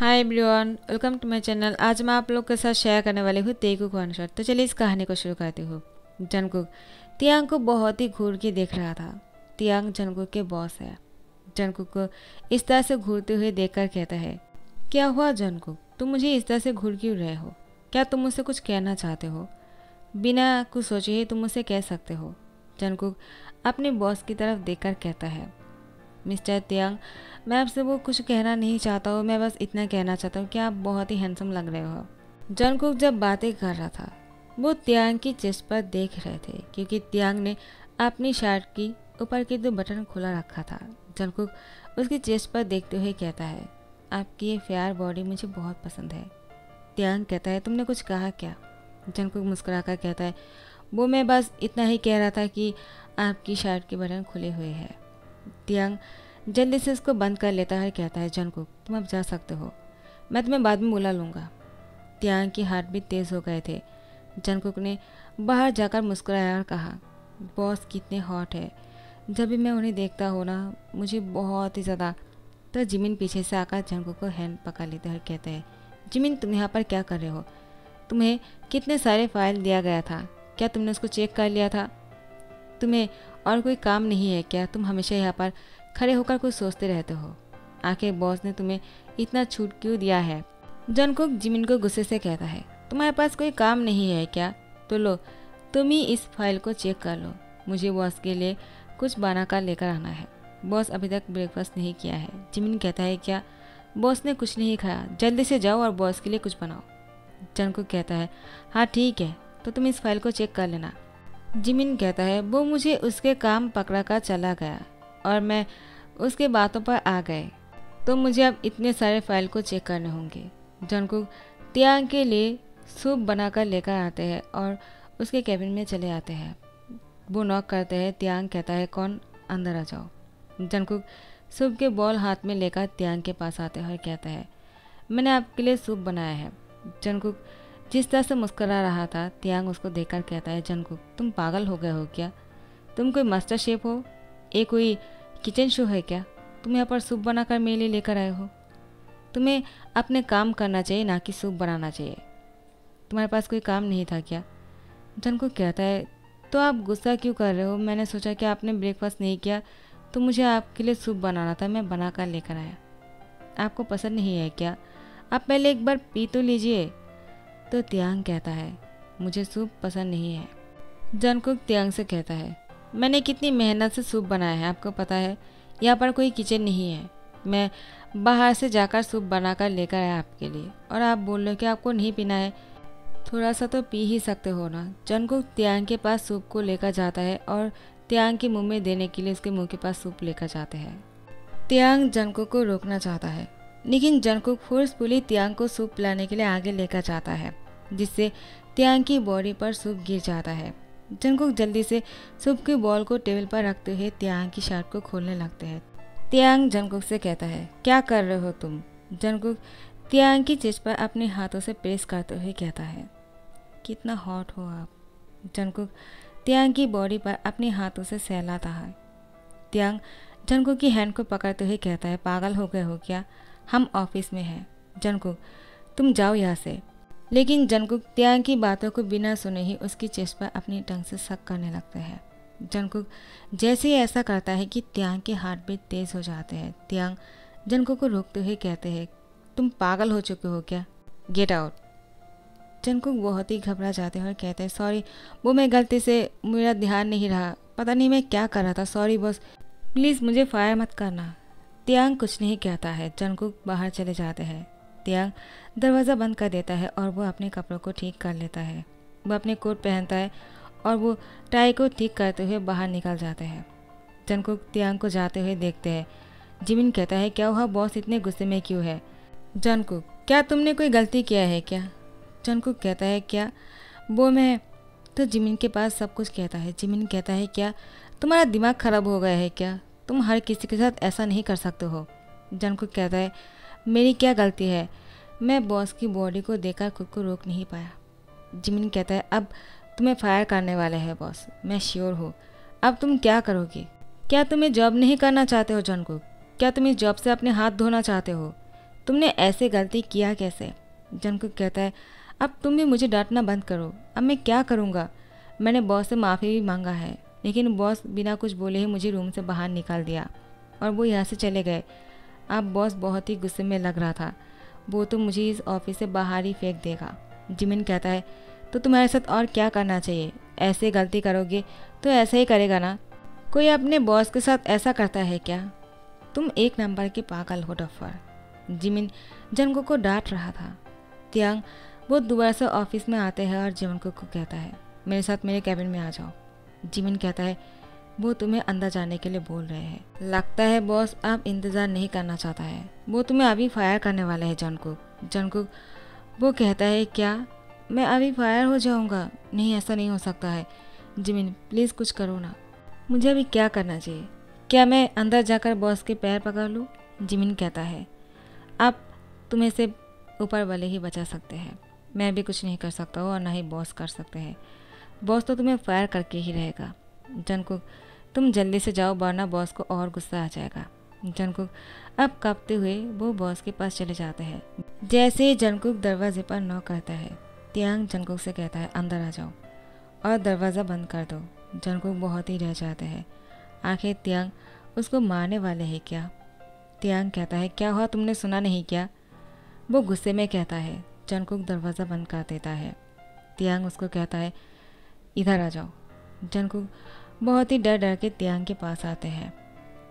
Hi everyone, welcome to my channel. आज मैं आप लोग के साथ शेयर करने वाली हूँ तेगू कॉन्सर्ट। तो चलिए इस कहानी को शुरू करती हूँ। जंगकुक तियांग को बहुत ही घूर के देख रहा था। तियांग जंगकुक के बॉस है। जंगकुक को इस तरह से घूरते हुए देखकर कहता है, क्या हुआ जंगकुक, तुम मुझे इस तरह से घूर क्यों रहे हो? क्या तुम मुझसे कुछ कहना चाहते हो? बिना कुछ सोचे ही तुम मुझसे कह सकते हो। जंगकुक अपने बॉस की तरफ देखकर कहता है, मिस्टर तियांग, मैं आपसे वो कुछ कहना नहीं चाहता हूँ, मैं बस इतना कहना चाहता हूँ कि आप बहुत ही हैंडसम लग रहे हो। जंगकुक जब बातें कर रहा था वो तियांग की चेस्ट पर देख रहे थे, क्योंकि तियांग ने अपनी शर्ट की ऊपर के 2 बटन खुला रखा था। जंगकुक उसकी चेस्ट पर देखते हुए कहता है, आपकी ये फेयर बॉडी मुझे बहुत पसंद है। तियांग कहता है, तुमने कुछ कहा क्या? जंगकुक मुस्कुराकर कहता है, वो मैं बस इतना ही कह रहा था कि आपकी शर्ट के बटन खुले हुए हैं। तियांग जल्दी से उसको बंद कर लेता है, कहता है, जंगकुक तुम अब जा सकते हो, मैं तुम्हें बाद में बुला लूँगा। तियांग की हार्ट भी तेज़ हो गए थे। जंगकुक ने बाहर जाकर मुस्कुराया और कहा, बॉस कितने हॉट है, जब भी मैं उन्हें देखता हूँ ना मुझे बहुत ही ज़्यादा। तो जिमिन पीछे से आकर जंगकुक को हैंड पकड़ लेते हैं और कहते हैं, जिमिन तुम यहाँ पर क्या कर रहे हो? तुम्हें कितने सारे फाइल दिया गया था, क्या तुमने उसको चेक कर लिया था? तुम्हें और कोई काम नहीं है क्या? तुम हमेशा यहाँ पर खड़े होकर कुछ सोचते रहते हो। आखिर बॉस ने तुम्हें इतना छूट क्यों दिया है? जंगकुक जिमिन को गुस्से से कहता है, तुम्हारे पास कोई काम नहीं है क्या? तो लो, तुम ही इस फाइल को चेक कर लो, मुझे बॉस के लिए कुछ बनाकर लेकर आना है। बॉस अभी तक ब्रेकफास्ट नहीं किया है। जिमिन कहता है, क्या? बॉस ने कुछ नहीं खाया, जल्दी से जाओ और बॉस के लिए कुछ बनाओ। जंगकुक कहता है, हाँ ठीक है, तो तुम इस फाइल को चेक कर लेना। जिमिन कहता है, वो मुझे उसके काम पकड़ा कर चला गया और मैं उसके बातों पर आ गए, तो मुझे अब इतने सारे फाइल को चेक करने होंगे। जंगकुक तियांग के लिए सूप बनाकर लेकर आते हैं और उसके कैबिन में चले आते हैं। वो नॉक करते हैं। तियांग कहता है, कौन? अंदर आ जाओ। जंगकुक सूप के बॉल हाथ में लेकर तियांग के पास आते हैं और कहता है, मैंने आपके लिए सूप बनाया है। जंगकुक जिस तरह से मुस्कुरा रहा था, तियांग उसको देखकर कहता है, जंगकुक तुम पागल हो गए हो क्या? तुम कोई मास्टर शेफ हो? ये कोई किचन शो है क्या? तुम यहाँ पर सूप बनाकर मेरे लिए लेकर आए हो? तुम्हें अपने काम करना चाहिए, ना कि सूप बनाना चाहिए। तुम्हारे पास कोई काम नहीं था क्या? जंगकुक कहता है, तो आप गुस्सा क्यों कर रहे हो? मैंने सोचा कि आपने ब्रेकफास्ट नहीं किया तो मुझे आपके लिए सूप बनाना था, मैं बनाकर लेकर आया। आपको पसंद नहीं है क्या? आप पहले एक बार पी तो लीजिए। तो तियांग कहता है, मुझे सूप पसंद नहीं है। जंगकुक तियांग से कहता है, मैंने कितनी मेहनत से सूप बनाया है, आपको पता है? यहाँ पर कोई किचन नहीं है, मैं बाहर से जाकर सूप बनाकर लेकर आया आपके लिए, और आप बोल रहे हो कि आपको नहीं पीना है? थोड़ा सा तो पी ही सकते हो ना। जंगकुक तियांग के पास सूप को लेकर जाता है और तियांग के मुंह में देने के लिए उसके मुंह के पास सूप लेकर जाते हैं। तियांग जंगकुक को रोकना चाहता है, लेकिन जंगकुक फोर्सफुली तियांग को सूप पिलाने के लिए आगे लेकर जाता है, जिससे तियांग की बॉडी पर सूप गिर जाता है। जंगकुक जल्दी से सूप की बॉल को टेबल पर रखते हुए तियांग की शर्ट को खोलने लगते हैं। तियांग जंगकुक से कहता है, क्या कर रहे हो तुम? जंगकुक तियांग की चेस्ट पर अपने हाथों से प्रेस करते हुए कहता है, कितना हॉट हो आप। जंगकुक तियांग की बॉडी पर अपने हाथों से सहलाता है। तियांग जंगकुक की हैंड को पकड़ते हुए कहता है, पागल हो गए हो क्या? हम ऑफिस में हैं। जंगकुक तुम जाओ यहाँ से। लेकिन जंगकुक तियांग की बातों को बिना सुने ही उसकी चेस्ट पर अपनी टंग से सक करने लगता है। जंगकुक जैसे ही ऐसा करता है कि तियांग के हार्ट बीट तेज़ हो जाते हैं। तियांग जंगकुक को रोकते हुए कहते हैं, तुम पागल हो चुके हो क्या? Get out. जंगकुक बहुत ही घबरा जाते हैं और कहते हैं, सॉरी, वो मैं गलती से, मेरा ध्यान नहीं रहा, पता नहीं मैं क्या कर रहा था, सॉरी बॉस, प्लीज़ मुझे फायर मत करना। तियांग कुछ नहीं कहता है। जंगकुक बाहर चले जाते हैं। तियांग दरवाज़ा बंद कर देता है और वो अपने कपड़ों को ठीक कर लेता है। वो अपने कोट पहनता है और वो टाई को ठीक करते हुए बाहर निकल जाते हैं। जंगकुक तियांग को जाते हुए देखते हैं। जिमिन कहता है, क्या हुआ बॉस, इतने गुस्से में क्यों है? जंगकुक, क्या तुमने कोई गलती किया है क्या? जंगकुक कहता है, क्या? वो मैं, तो जिमिन के पास सब कुछ कहता है। जिमिन कहता है, क्या तुम्हारा दिमाग ख़राब हो गया है क्या? तुम हर किसी के साथ ऐसा नहीं कर सकते हो। जंगकुक कहता है, मेरी क्या गलती है? मैं बॉस की बॉडी को देखकर खुद को रोक नहीं पाया। जिमिन कहता है, अब तुम्हें फायर करने वाले हैं बॉस, मैं श्योर हूँ। अब तुम क्या करोगे? क्या तुम्हें जॉब नहीं करना चाहते हो जंगकुक? क्या तुम इस जॉब से अपने हाथ धोना चाहते हो? तुमने ऐसे गलती किया कैसे? जंगकुक कहता है, अब तुम भी मुझे डांटना बंद करो। अब मैं क्या करूँगा? मैंने बॉस से माफ़ी भी मांगा है, लेकिन बॉस बिना कुछ बोले ही मुझे रूम से बाहर निकाल दिया और वो यहाँ से चले गए। अब बॉस बहुत ही गुस्से में लग रहा था, वो तो मुझे इस ऑफिस से बाहर ही फेंक देगा। जिमिन कहता है, तो तुम्हारे साथ और क्या करना चाहिए? ऐसे गलती करोगे तो ऐसा ही करेगा ना। कोई अपने बॉस के साथ ऐसा करता है क्या? तुम एक नंबर के पागल हो डफर। जिमिन जंगकुक को डांट रहा था। तियांग वो दोबारा से ऑफिस में आते हैं और जंगकुक को कहता है, मेरे साथ मेरे कैबिन में आ जाओ। जिमिन कहता है, वो तुम्हें अंदर जाने के लिए बोल रहे हैं। लगता है बॉस आप इंतज़ार नहीं करना चाहता है, वो तुम्हें अभी फायर करने वाले हैं। जंगकुक वो कहता है, क्या मैं अभी फायर हो जाऊंगा? नहीं, ऐसा नहीं हो सकता है। जिमिन प्लीज़ कुछ करो ना, मुझे अभी क्या करना चाहिए? क्या मैं अंदर जाकर बॉस के पैर पकड़ लूँ? जिमिन कहता है, आप तुम्हें से ऊपर वाले ही बचा सकते हैं, मैं भी कुछ नहीं कर सकता हूँ और ना ही बॉस कर सकते हैं। बॉस तो तुम्हें फायर करके ही रहेगा। जंगकुक तुम जल्दी से जाओ वरना बॉस को और गुस्सा आ जाएगा। जंगकुक अब कांपते हुए वो बॉस के पास चले जाते हैं। जैसे ही जंगकुक दरवाजे पर नॉक करता है, तियांग जंगकुक से कहता है, अंदर आ जाओ और दरवाज़ा बंद कर दो। जंगकुक बहुत ही रह जाते हैं, आखिर तियांग उसको मारने वाले हैं क्या? तियांग कहता है, क्या हुआ, तुमने सुना नहीं क्या? वो गुस्से में कहता है। जंगकुक दरवाज़ा बंद कर देता है। तियांग उसको कहता है, इधर आ जाओ। जंगकुक बहुत ही डर डर के तियांग के पास आते हैं।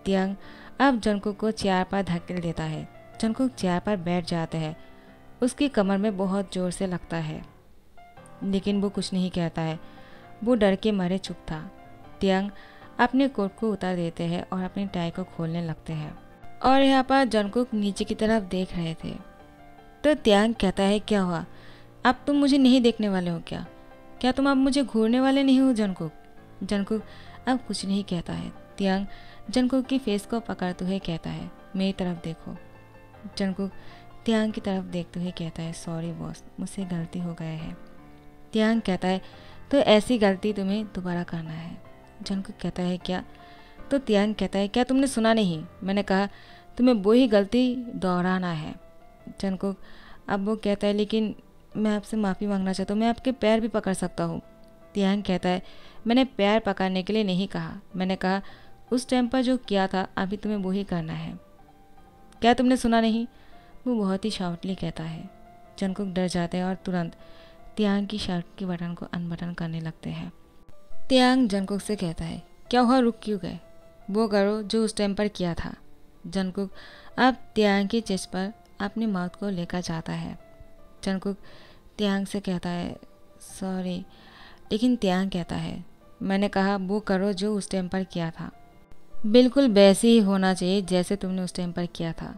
तियांग अब जंगकुक को चेयर पर धकेल देता है। जंगकुक चेयर पर बैठ जाते हैं। उसकी कमर में बहुत ज़ोर से लगता है, लेकिन वो कुछ नहीं कहता है, वो डर के मारे चुप था। तियांग अपने कोट को उतार देते हैं और अपनी टाई को खोलने लगते हैं और यहाँ पर जंगकुक नीचे की तरफ देख रहे थे। तो तियांग कहता है, क्या हुआ, अब तुम मुझे नहीं देखने वाले हो क्या? क्या तुम अब मुझे घूरने वाले नहीं हो? जंगकुक अब कुछ नहीं कहता है। तियांग जंगकुक की फेस को पकड़ते हुए कहता है, मेरी तरफ देखो। जंगकुक तियांग की तरफ देखते हुए कहता है, सॉरी बॉस, मुझसे गलती हो गया है। तियांग कहता है, तो ऐसी गलती तुम्हें दोबारा करना है। जंगकुक कहता है, क्या? तो तियांग कहता है, क्या तुमने सुना नहीं? मैंने कहा तुम्हें वही गलती दोहराना है। जंगकुक अब वो कहता है, लेकिन मैं आपसे माफ़ी मांगना चाहता हूँ, मैं आपके पैर भी पकड़ सकता हूँ। तियांग कहता है, मैंने पैर पकड़ने के लिए नहीं कहा, मैंने कहा उस टाइम पर जो किया था अभी तुम्हें वही करना है। क्या तुमने सुना नहीं? वो बहुत ही शाउटली कहता है। जंगकुक डर जाते हैं और तुरंत तियांग की शर्ट के बटन को अनबटन करने लगते हैं। तियांग जंगकुक से कहता है, क्या हुआ, रुक क्यों गए? वो करो जो उस टाइम पर किया था। जंगकुक अब तियांग की चेस्ट पर अपनी माउथ को लेकर जाता है। जंगकुक तियांग से कहता है, सॉरी, लेकिन तियांग कहता है, मैंने कहा वो करो जो उस टाइम पर किया था, बिल्कुल वैसे ही होना चाहिए जैसे तुमने उस टाइम पर किया था,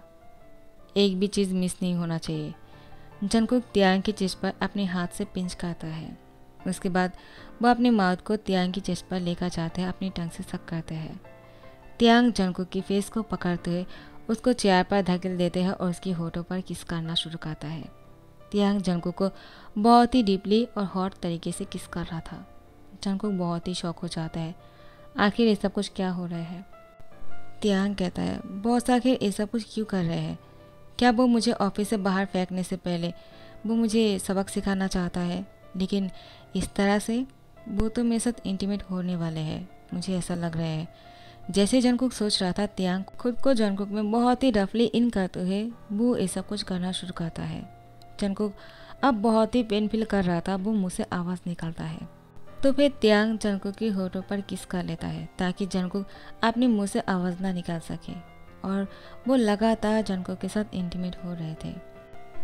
एक भी चीज़ मिस नहीं होना चाहिए। जंगकुक तियांग की चेस्ट पर अपने हाथ से पिंच करता है। उसके बाद वो अपनी माउथ को तियांग की चेस्ट पर लेकर जाते हैं, अपनी टंग से सक करते हैं। तियांग जंगकुक की फेस को पकड़ते हुए उसको चेयर पर धकेल देते हैं और उसकी होठों पर किस करना शुरू करता है। तियांग जंगकुक को बहुत ही डीपली और हॉट तरीके से किस कर रहा था। जंगकुक बहुत ही शॉक हो जाता है, आखिर ये सब कुछ क्या हो रहा है? तियांग कहता है, बॉस आखिर ये सब कुछ क्यों कर रहे हैं? क्या वो मुझे ऑफिस से बाहर फेंकने से पहले वो मुझे सबक सिखाना चाहता है? लेकिन इस तरह से वो तो मेरे साथ इंटीमेट होने वाले हैं, मुझे ऐसा लग रहा है। जैसे जंगकुक सोच रहा था, तियांग खुद को जंगकुक में बहुत ही रफली इन करते हुए वो ये सब कुछ करना शुरू करता है। जंगकुक अब बहुत ही पेन फील कर रहा था, वो मुँह से आवाज़ निकलता है। तो फिर तियांग जंगकुक की होठों पर किस कर लेता है ताकि जंगकुक अपने मुंह से आवाज़ ना निकाल सके, और वो लगातार जंगकुक के साथ इंटीमेट हो रहे थे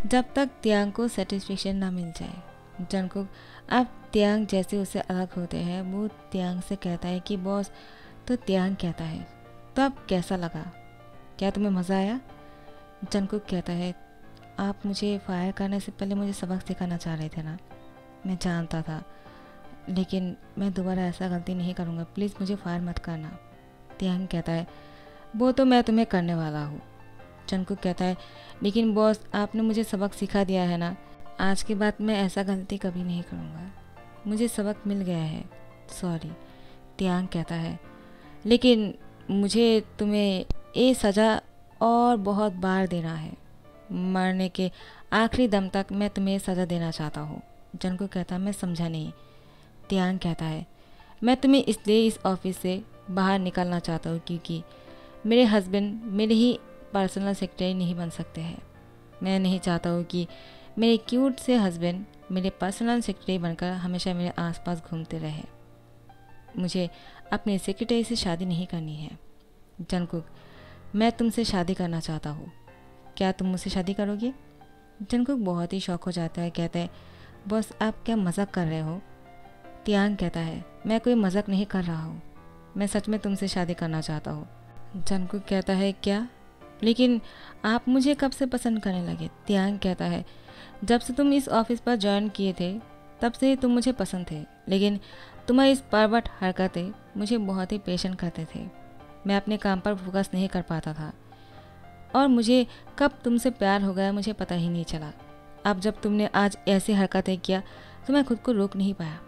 जब तक तियांग को सेटिस्फेक्शन ना मिल जाए। जंगकुक अब तियांग जैसे उससे अलग होते हैं, वो तियांग से कहता है कि बॉस। तो तियांग कहता है, तो अब कैसा लगा, क्या तुम्हें मज़ा आया? जंगकुक कहता है, आप मुझे फायर करने से पहले मुझे सबक सिखाना चाह रहे थे ना? मैं जानता था, लेकिन मैं दोबारा ऐसा गलती नहीं करूँगा, प्लीज़ मुझे फायर मत करना। तियांग कहता है, वो तो मैं तुम्हें करने वाला हूँ। जंगकुक कहता है, लेकिन बॉस आपने मुझे सबक सिखा दिया है ना, आज के बाद मैं ऐसा गलती कभी नहीं करूँगा, मुझे सबक मिल गया है, सॉरी। तियांग कहता है, लेकिन मुझे तुम्हें ये सज़ा और बहुत बार देना है, मरने के आखिरी दम तक मैं तुम्हें सज़ा देना चाहता हूँ। जंगकुक कहता है मैं समझा नहीं। तियांग कहता है मैं तुम्हें इसलिए इस ऑफिस से बाहर निकालना चाहता हूँ क्योंकि मेरे हस्बैंड मेरे ही पर्सनल सेक्रेटरी नहीं बन सकते हैं। मैं नहीं चाहता हूँ कि मेरे क्यूट से हस्बैंड मेरे पर्सनल सेक्रेटरी बनकर हमेशा मेरे आसपास घूमते रहे। मुझे अपने सेक्रेटरी से शादी नहीं करनी है। जंगकुक मैं तुमसे शादी करना चाहता हूँ, क्या तुम मुझसे शादी करोगे? जंगकुक बहुत ही शौक हो जाता है, कहता है बॉस आप क्या मजाक कर रहे हो? तियांग कहता है मैं कोई मजाक नहीं कर रहा हूँ, मैं सच में तुमसे शादी करना चाहता हूँ। जंगकुक कहता है क्या? लेकिन आप मुझे कब से पसंद करने लगे? तियांग कहता है जब से तुम इस ऑफिस पर ज्वाइन किए थे तब से ही तुम मुझे पसंद थे, लेकिन तुम्हारी इस परवट हरकतें मुझे बहुत ही परेशान करते थे। मैं अपने काम पर फोकस नहीं कर पाता था और मुझे कब तुमसे प्यार हो गया मुझे पता ही नहीं चला। अब जब तुमने आज ऐसी हरकतें किया तो मैं खुद को रोक नहीं पाया।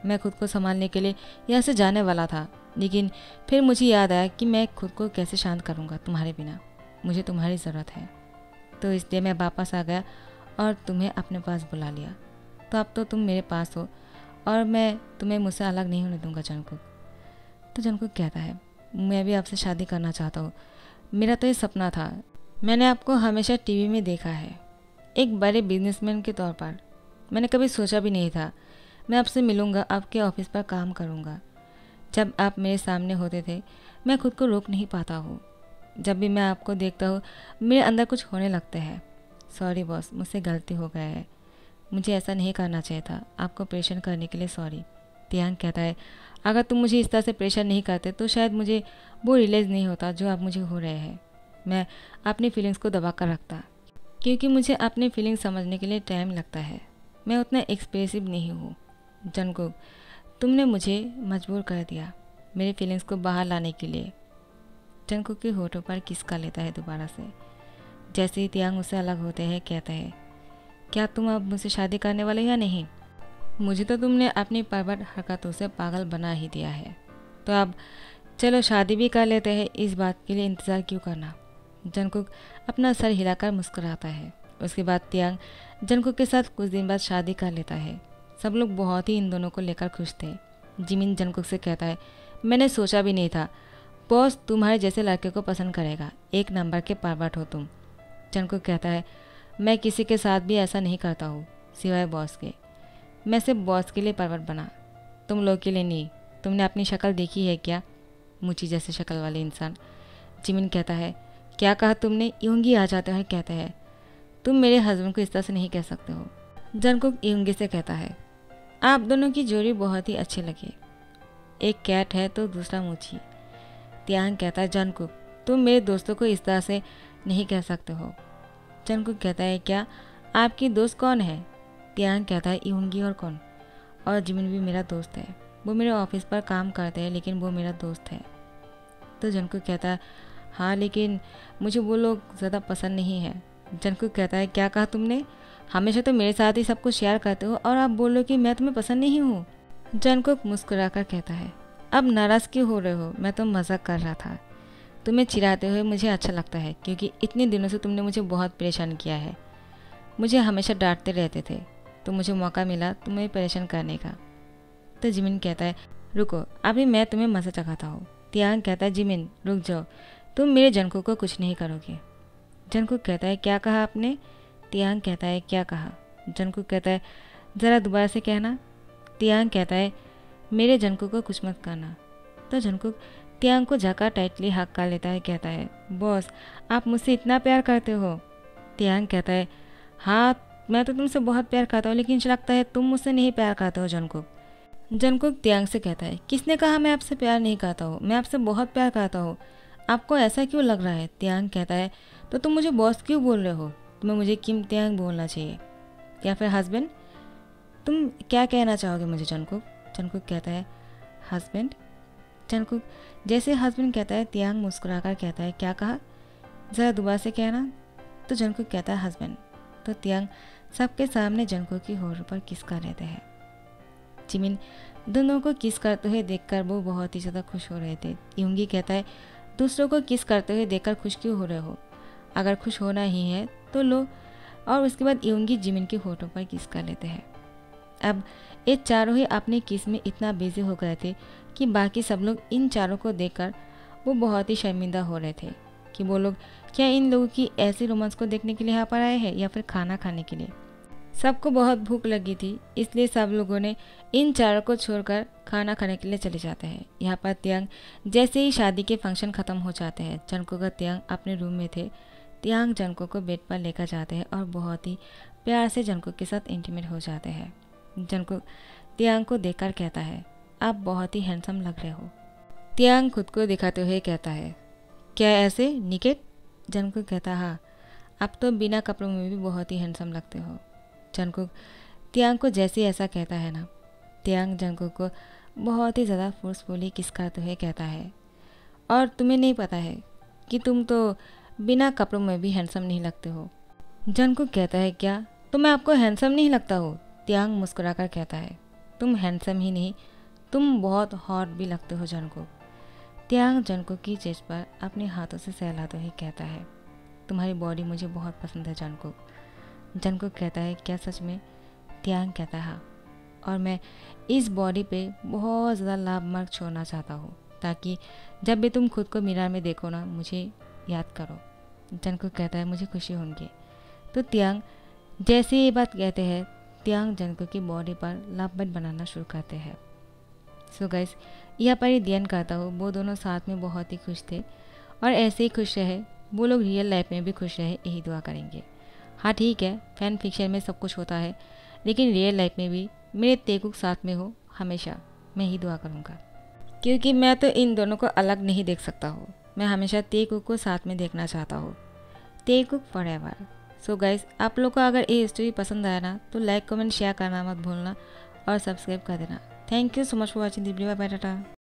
मैं खुद को संभालने के लिए यहाँ से जाने वाला था, लेकिन फिर मुझे याद आया कि मैं खुद को कैसे शांत करूँगा तुम्हारे बिना। मुझे तुम्हारी ज़रूरत है, तो इसलिए मैं वापस आ गया और तुम्हें अपने पास बुला लिया। तो अब तो तुम मेरे पास हो और मैं तुम्हें मुझसे अलग नहीं होने दूंगा। जंगकुक तो जंगकुक कहता है मैं भी आपसे शादी करना चाहता हूँ, मेरा तो ये सपना था। मैंने आपको हमेशा टीवी में देखा है, एक बड़े बिजनेसमैन के तौर पर। मैंने कभी सोचा भी नहीं था मैं आपसे मिलूँगा, आपके ऑफिस पर काम करूँगा। जब आप मेरे सामने होते थे मैं खुद को रोक नहीं पाता हूँ। जब भी मैं आपको देखता हूँ मेरे अंदर कुछ होने लगता है। सॉरी बॉस, मुझसे गलती हो गया है, मुझे ऐसा नहीं करना चाहिए था। आपको परेशान करने के लिए सॉरी। तियांग कहता है अगर तुम मुझे इस तरह से परेशान नहीं करते तो शायद मुझे वो रियलाइज़ नहीं होता जो आप मुझे हो रहे हैं। मैं अपनी फीलिंग्स को दबा कर रखता क्योंकि मुझे अपनी फीलिंग्स समझने के लिए टाइम लगता है। मैं उतना एक्सप्रेसिव नहीं हूँ। जंगकुक तुमने मुझे मजबूर कर दिया मेरी फीलिंग्स को बाहर लाने के लिए। जंगकुक के होठों पर किस का लेता है दोबारा से। जैसे ही तियांग उससे अलग होते हैं कहता है क्या तुम अब मुझसे शादी करने वाले या नहीं? मुझे तो तुमने अपनी परवट हरकतों से पागल बना ही दिया है, तो अब चलो शादी भी कर लेते हैं, इस बात के लिए इंतज़ार क्यों करना? जंगकुक अपना सर हिलाकर मुस्कुराता है। उसके बाद तियांग जंगकुक के साथ कुछ दिन बाद शादी कर लेता है। सब लोग बहुत ही इन दोनों को लेकर खुश थे। जिमिन जंगकुक से कहता है मैंने सोचा भी नहीं था बॉस तुम्हारे जैसे लड़के को पसंद करेगा, एक नंबर के परवट हो तुम। जंगकुक कहता है मैं किसी के साथ भी ऐसा नहीं करता हूँ सिवाय बॉस के। मैं सिर्फ बॉस के लिए परवट बना, तुम लोग के लिए नहीं। तुमने अपनी शक्ल देखी है क्या? मुझी जैसे शक्ल वाले इंसान। जिमिन कहता है क्या कहा तुमने? यूंगी आ जाता है, कहता है तुम मेरे हस्बैंड को इस तरह से नहीं कह सकते हो। जंगकुक यूंगी से कहता है आप दोनों की जोड़ी बहुत ही अच्छी लगी, एक कैट है तो दूसरा मुझी। तियांग कहता है जंगकुक तुम मेरे दोस्तों को इस तरह से नहीं कह सकते हो। जंगकुक कहता है क्या आपकी दोस्त कौन है? तियांग कहता है यूंगी और कौन, और जिमिन भी मेरा दोस्त है, वो मेरे ऑफिस पर काम करते हैं लेकिन वो मेरा दोस्त है। तो जंगकुक कहता है हाँ लेकिन मुझे वो लोग ज़्यादा पसंद नहीं है। जंगकुक कहता है क्या कहा तुमने? हमेशा तो मेरे साथ ही सब कुछ शेयर करते हो और आप बोलो कि मैं तुम्हें पसंद नहीं हूँ। जंगकुक मुस्कुराकर कहता है अब नाराज़ क्यों हो रहे हो? मैं तो मजाक कर रहा था। तुम्हें चिढ़ाते हुए मुझे अच्छा लगता है क्योंकि इतने दिनों से तुमने मुझे बहुत परेशान किया है। मुझे हमेशा डांटते रहते थे, तो मुझे मौका मिला तुम्हें परेशान करने का। तो जिमिन कहता है रुको अभी मैं तुम्हें मज़ा चखाता हूँ। तियांग कहता है जिमिन रुक जाओ, तुम मेरे जंगकुक को कुछ नहीं करोगे। जंगकुक कहता है क्या कहा आपने? तियांग कहता है क्या कहा? जंगकुक कहता है ज़रा दोबारा से कहना। तियांग कहता है मेरे जंगकुक को कुछ मत करना। तो जंगकुक तियांग को झका टाइटली हक कर लेता है, कहता है बॉस आप मुझसे इतना प्यार करते हो? तियांग कहता है हाँ मैं तो तुमसे बहुत प्यार करता हूँ, लेकिन लगता है तुम मुझसे नहीं प्यार करते हो। जंगकुक तियांग से कहता है किसने कहा मैं आपसे प्यार नहीं करता हूँ? मैं आपसे बहुत प्यार करता हूँ, आपको ऐसा क्यों लग रहा है? तियांग कहता है तो तुम मुझे बॉस क्यों बोल रहे हो? तुम्हें मुझे किम तियांग बोलना चाहिए या फिर हस्बैंड? तुम क्या कहना चाहोगे मुझे? जंगकुक कहता है हस्बैंड। जंगकुक जैसे हस्बैंड कहता है तियांग मुस्कुराकर कहता है क्या कहा? ज़रा दोबारा से कहना। तो जंगकुक कहता है हस्बैंड। तो तियांग सबके सामने जंगकुक की होठ पर किस कर लेते हैं। जिमिन दोनों को किस करते हुए देखकर वो बहुत ही ज़्यादा खुश हो रहे थे। यूंगी कहता है दूसरों को किस करते हुए देखकर खुश क्यों हो रहे हो? अगर खुश होना ही है तो लो। और उसके बाद यूंगी जिमिन के होठों पर किस कर लेते हैं। अब ये चारों ही अपने किस में इतना बिजी हो गए थे कि बाकी सब लोग इन चारों को देखकर वो बहुत ही शर्मिंदा हो रहे थे कि वो लोग क्या इन लोगों की ऐसी रोमांस को देखने के लिए यहाँ पर आए हैं या फिर खाना खाने के लिए। सबको बहुत भूख लगी थी, इसलिए सब लोगों ने इन चारों को छोड़कर खाना खाने के लिए चले जाते हैं। यहाँ पर तियांग जैसे ही शादी के फंक्शन ख़त्म हो जाते हैं, जंगकुक और तियांग अपने रूम में थे। तियांग जंगकुक को बेड पर लेकर जाते हैं और बहुत ही प्यार से जंगकुक के साथ इंटीमेट हो जाते हैं। जंगकुक तियांग को देखकर कहता है, आप बहुत ही हैंडसम लग रहे हो। तियांग खुद को दिखाते हुए कहता है, क्या ऐसे निकेट? जंगकुक कहता, हाँ, आप तो बिना कपड़ों में भी बहुत ही हैंडसम लगते हो। जंगकुक तियांग को जैसे ऐसा कहता है ना, तियांग जंगकुक को बहुत ही ज़्यादा फोर्सफुली किस करते हुए कहता है, और तुम्हें नहीं पता है कि तुम तो बिना कपड़ों में भी हैंडसम नहीं लगते हो। जंगकुक कहता है, क्या तो मैं आपको हैंडसम नहीं लगता हो? तियांग मुस्कुराकर कहता है, तुम हैंडसम ही नहीं, तुम बहुत हॉट भी लगते हो जंगकुक। तियांग जंगकुक की चेस्ट पर अपने हाथों से सहलाते हुए कहता है, तुम्हारी बॉडी मुझे बहुत पसंद है जंगकुक। जंगकुक कहता है, क्या सच में? तियांग कहता है, हाँ, और मैं इस बॉडी पे बहुत ज़्यादा लाभ मार्क छोड़ना चाहता हूँ ताकि जब भी तुम खुद को मिरर में देखो ना, मुझे याद करो। जंगकुक कहता है, मुझे खुशी होगी। तो तियांग जैसे ये बात कहते हैं, तियांग जंगकुक की बॉडी पर लाभ बनाना शुरू करते हैं। सो गाइस, यहाँ पर ही ध्यान करता हूँ, वो दोनों साथ में बहुत ही खुश थे और ऐसे ही खुश रहे वो लोग, रियल लाइफ में भी खुश रहे, यही दुआ करेंगे। हाँ ठीक है, फैन फिक्शन में सब कुछ होता है, लेकिन रियल लाइफ में भी मेरे तेकुक साथ में हो हमेशा, मैं ही दुआ करूँगा, क्योंकि मैं तो इन दोनों को अलग नहीं देख सकता हूँ। मैं हमेशा तेकुक को साथ में देखना चाहता हूँ, तेकुक फॉरएवर। सो गाइस, आप लोग को अगर ये स्टोरी पसंद आया ना तो लाइक कमेंट शेयर करना मत भूलना और सब्सक्राइब कर देना। Thank you so much for watching this video. Bye bye, Tata.